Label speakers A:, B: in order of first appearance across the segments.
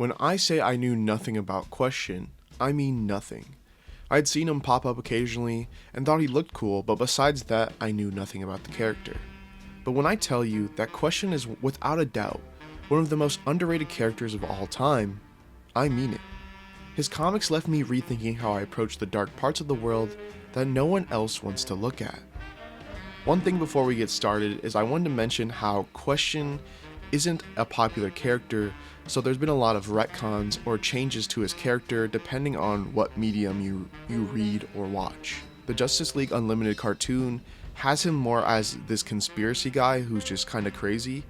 A: When I say I knew nothing about Question, I mean nothing. I'd seen him pop up occasionally and thought he looked cool, but besides that, I knew nothing about the character. But when I tell you that Question is without a doubt one of the most underrated characters of all time, I mean it. His comics left me rethinking how I approach the dark parts of the world that no one else wants to look at. One thing before we get started is I wanted to mention how Question isn't a popular character, so there's been a lot of retcons or changes to his character depending on what medium you read or watch. The Justice League Unlimited cartoon has him more as this conspiracy guy who's just kinda crazy,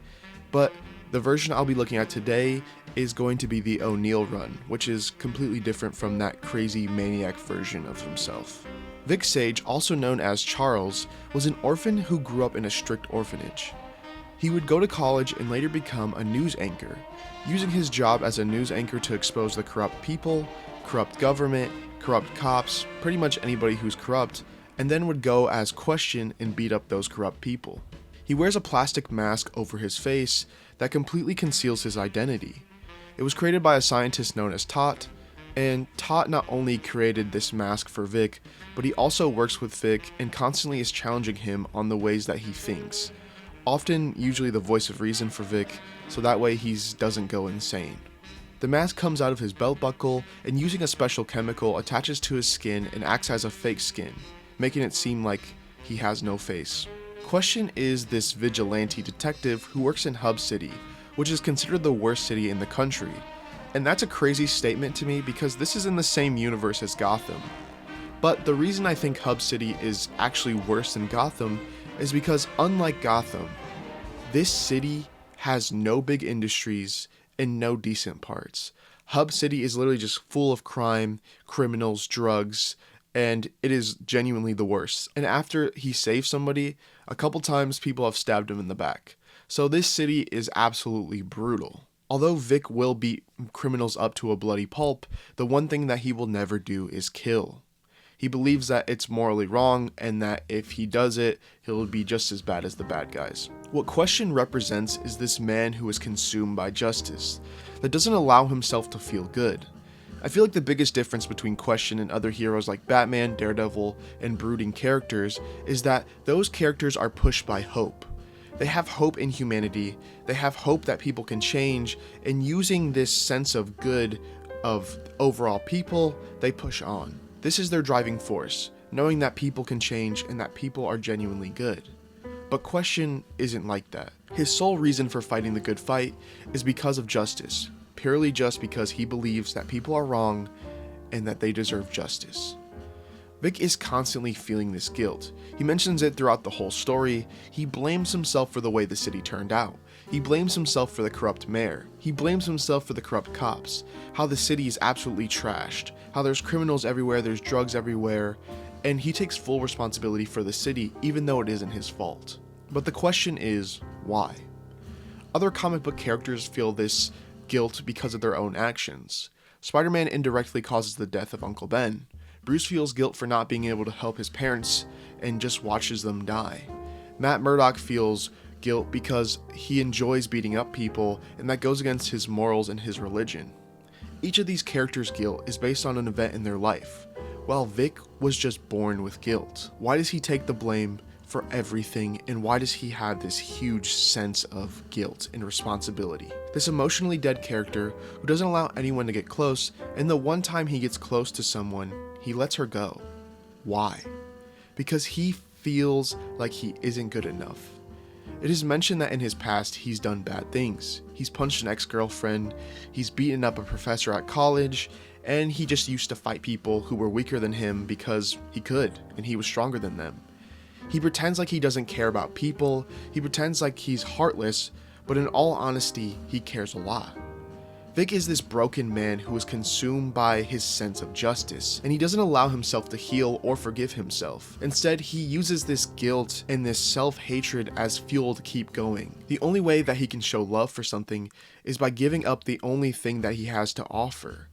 A: but the version I'll be looking at today is going to be the O'Neill run, which is completely different from that crazy maniac version of himself. Vic Sage, also known as Charles, was an orphan who grew up in a strict orphanage. He would go to college and later become a news anchor, using his job as a news anchor to expose the corrupt people, corrupt government, corrupt cops, pretty much anybody who's corrupt, and then would go as Question and beat up those corrupt people. He wears a plastic mask over his face that completely conceals his identity. It was created by a scientist known as Tot, and Tot not only created this mask for Vic, but he also works with Vic and constantly is challenging him on the ways that he thinks. Often, usually the voice of reason for Vic, so that way he doesn't go insane. The mask comes out of his belt buckle and using a special chemical attaches to his skin and acts as a fake skin, making it seem like he has no face. Question is this vigilante detective who works in Hub City, which is considered the worst city in the country. And that's a crazy statement to me because this is in the same universe as Gotham. But the reason I think Hub City is actually worse than Gotham is because unlike Gotham, this city has no big industries and no decent parts. Hub City is literally just full of crime, criminals, drugs, and it is genuinely the worst. And after he saves somebody, a couple times people have stabbed him in the back. So this city is absolutely brutal. Although Vic will beat criminals up to a bloody pulp, the one thing that he will never do is kill. He believes that it's morally wrong and that if he does it, he'll be just as bad as the bad guys. What Question represents is this man who is consumed by justice, that doesn't allow himself to feel good. I feel like the biggest difference between Question and other heroes like Batman, Daredevil, and brooding characters is that those characters are pushed by hope. They have hope in humanity, they have hope that people can change, and using this sense of good of overall people, they push on. This is their driving force, knowing that people can change and that people are genuinely good. But Question isn't like that. His sole reason for fighting the good fight is because of justice, purely just because he believes that people are wrong and that they deserve justice. Vic is constantly feeling this guilt. He mentions it throughout the whole story. He blames himself for the way the city turned out. He blames himself for the corrupt mayor. He blames himself for the corrupt cops. How the city is absolutely trashed. How there's criminals everywhere, there's drugs everywhere. And he takes full responsibility for the city, even though it isn't his fault. But the question is, why? Other comic book characters feel this guilt because of their own actions. Spider-Man indirectly causes the death of Uncle Ben. Bruce feels guilt for not being able to help his parents and just watches them die. Matt Murdock feels guilt because he enjoys beating up people and that goes against his morals and his religion. Each of these characters' guilt is based on an event in their life, while Vic was just born with guilt. Why does he take the blame for everything, and why does he have this huge sense of guilt and responsibility? This emotionally dead character who doesn't allow anyone to get close, and the one time he gets close to someone, he lets her go. Why? Because he feels like he isn't good enough. It is mentioned that in his past he's done bad things. He's punched an ex-girlfriend, he's beaten up a professor at college, and he just used to fight people who were weaker than him because he could, and he was stronger than them. He pretends like he doesn't care about people, he pretends like he's heartless, but in all honesty, he cares a lot. Vic is this broken man who is consumed by his sense of justice, and he doesn't allow himself to heal or forgive himself. Instead, he uses this guilt and this self-hatred as fuel to keep going. The only way that he can show love for something is by giving up the only thing that he has to offer.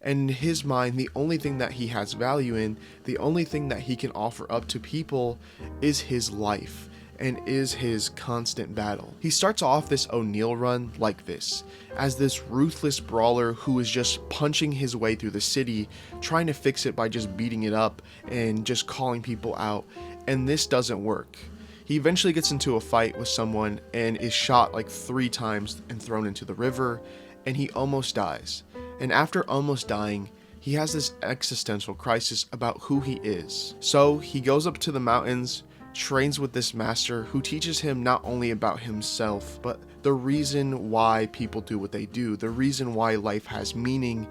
A: And in his mind, the only thing that he has value in, the only thing that he can offer up to people is his life. and is his constant battle. He starts off this O'Neill run like this, as this ruthless brawler who is just punching his way through the city, trying to fix it by just beating it up and just calling people out, and this doesn't work. He eventually gets into a fight with someone and is shot like 3 times and thrown into the river, and he almost dies. And after almost dying, he has this existential crisis about who he is. So he goes up to the mountains, trains with this master who teaches him not only about himself, but the reason why people do what they do, the reason why life has meaning,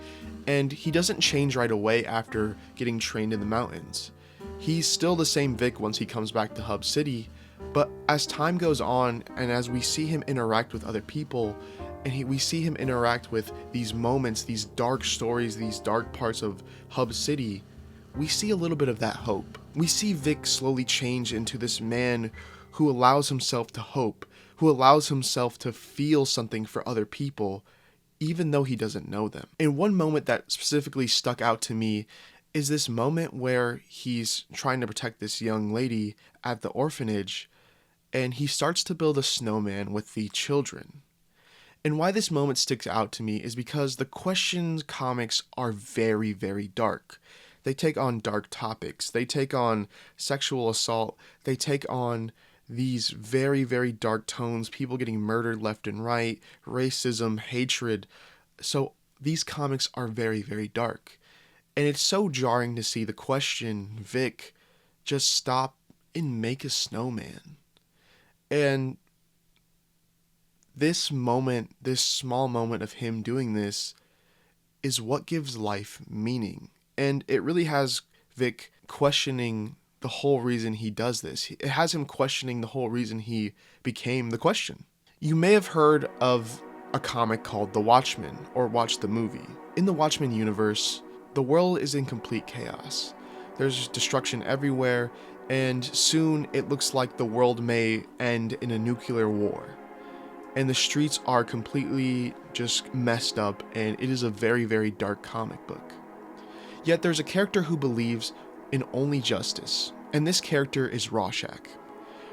A: and he doesn't change right away after getting trained in the mountains. He's still the same Vic once he comes back to Hub City, but as time goes on and as we see him interact with other people, and we see him interact with these moments, these dark stories, these dark parts of Hub City, we see a little bit of that hope. We see Vic slowly change into this man who allows himself to hope, who allows himself to feel something for other people, even though he doesn't know them. And one moment that specifically stuck out to me is this moment where he's trying to protect this young lady at the orphanage, and he starts to build a snowman with the children. And why this moment sticks out to me is because the Question comics are very, very dark. They take on dark topics. They take on sexual assault. They take on these very, very dark tones, people getting murdered left and right, racism, hatred. So these comics are very, very dark. And it's so jarring to see the Question, Vic, just stop and make a snowman. And this moment, this small moment of him doing this, is what gives life meaning. And it really has Vic questioning the whole reason he does this. It has him questioning the whole reason he became the Question. You may have heard of a comic called The Watchmen, or watched the movie. In the Watchmen universe, the world is in complete chaos. There's destruction everywhere, and soon it looks like the world may end in a nuclear war. And the streets are completely just messed up, and it is a very, very dark comic book. Yet there's a character who believes in only justice, and this character is Rorschach.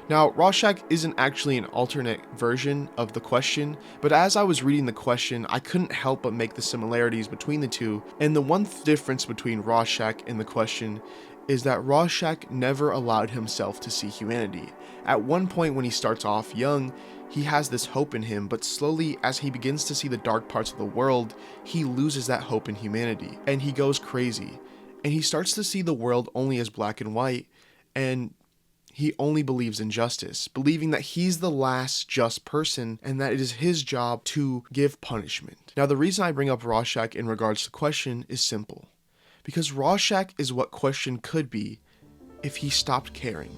A: Now, Rorschach isn't actually an alternate version of the Question, but as I was reading the Question, I couldn't help but make the similarities between the two, and the one difference between Rorschach and the Question is that Rorschach never allowed himself to see humanity. At one point when he starts off young, he has this hope in him, but slowly as he begins to see the dark parts of the world, he loses that hope in humanity, and he goes crazy. And he starts to see the world only as black and white, and he only believes in justice, believing that he's the last just person and that it is his job to give punishment. Now, the reason I bring up Rorschach in regards to Question is simple. Because Rorschach is what Question could be if he stopped caring.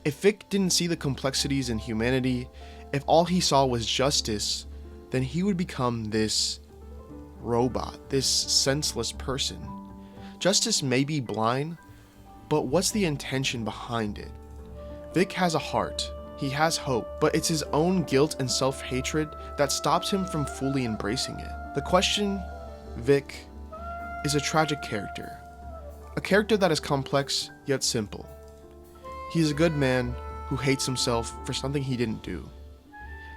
A: If Vic didn't see the complexities in humanity, if all he saw was justice, then he would become this robot, this senseless person. Justice may be blind, but what's the intention behind it? Vic has a heart, he has hope, but it's his own guilt and self-hatred that stops him from fully embracing it. The Question, Vic, is a tragic character. A character that is complex yet simple. He's a good man who hates himself for something he didn't do.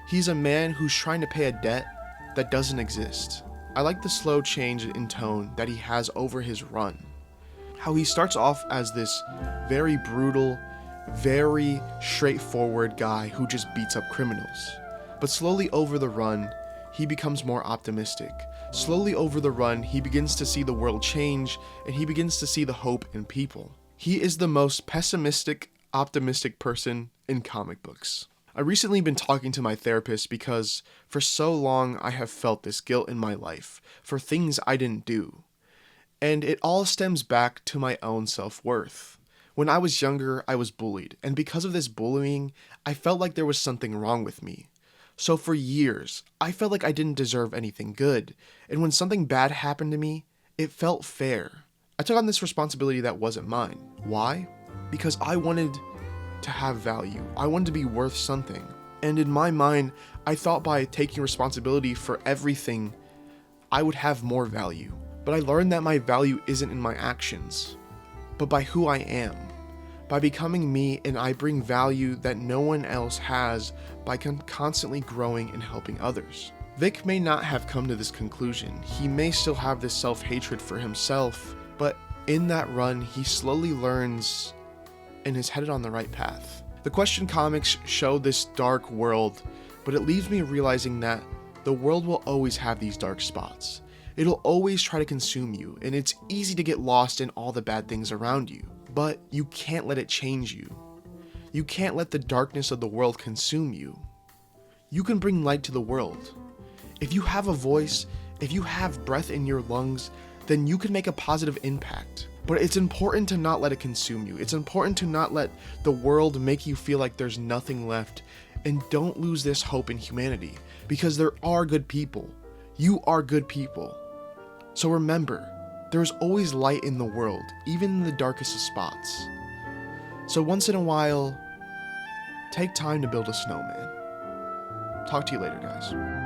A: He's a man who's trying to pay a debt that doesn't exist. I like the slow change in tone that he has over his run. How he starts off as this very brutal, very straightforward guy who just beats up criminals. But slowly over the run, he becomes more optimistic. Slowly over the run, he begins to see the world change, and he begins to see the hope in people. He is the most pessimistic, optimistic person in comic books. I've recently been talking to my therapist because for so long I have felt this guilt in my life for things I didn't do. And it all stems back to my own self-worth. When I was younger, I was bullied, and because of this bullying, I felt like there was something wrong with me. So for years, I felt like I didn't deserve anything good, and when something bad happened to me, it felt fair. I took on this responsibility that wasn't mine. Why? Because I wanted to have value. I wanted to be worth something. And in my mind, I thought by taking responsibility for everything, I would have more value. But I learned that my value isn't in my actions, but by who I am. by becoming me, and I bring value that no one else has by constantly growing and helping others. Vic may not have come to this conclusion. He may still have this self-hatred for himself, but in that run, he slowly learns and is headed on the right path. The Question comics show this dark world, but it leaves me realizing that the world will always have these dark spots. It'll always try to consume you, and it's easy to get lost in all the bad things around you. But you can't let it change you. You can't let the darkness of the world consume you. You can bring light to the world. If you have a voice, if you have breath in your lungs, then you can make a positive impact. But it's important to not let it consume you. It's important to not let the world make you feel like there's nothing left. And don't lose this hope in humanity, because there are good people. You are good people. So remember, there's always light in the world, even in the darkest of spots. So once in a while, take time to build a snowman. Talk to you later, guys.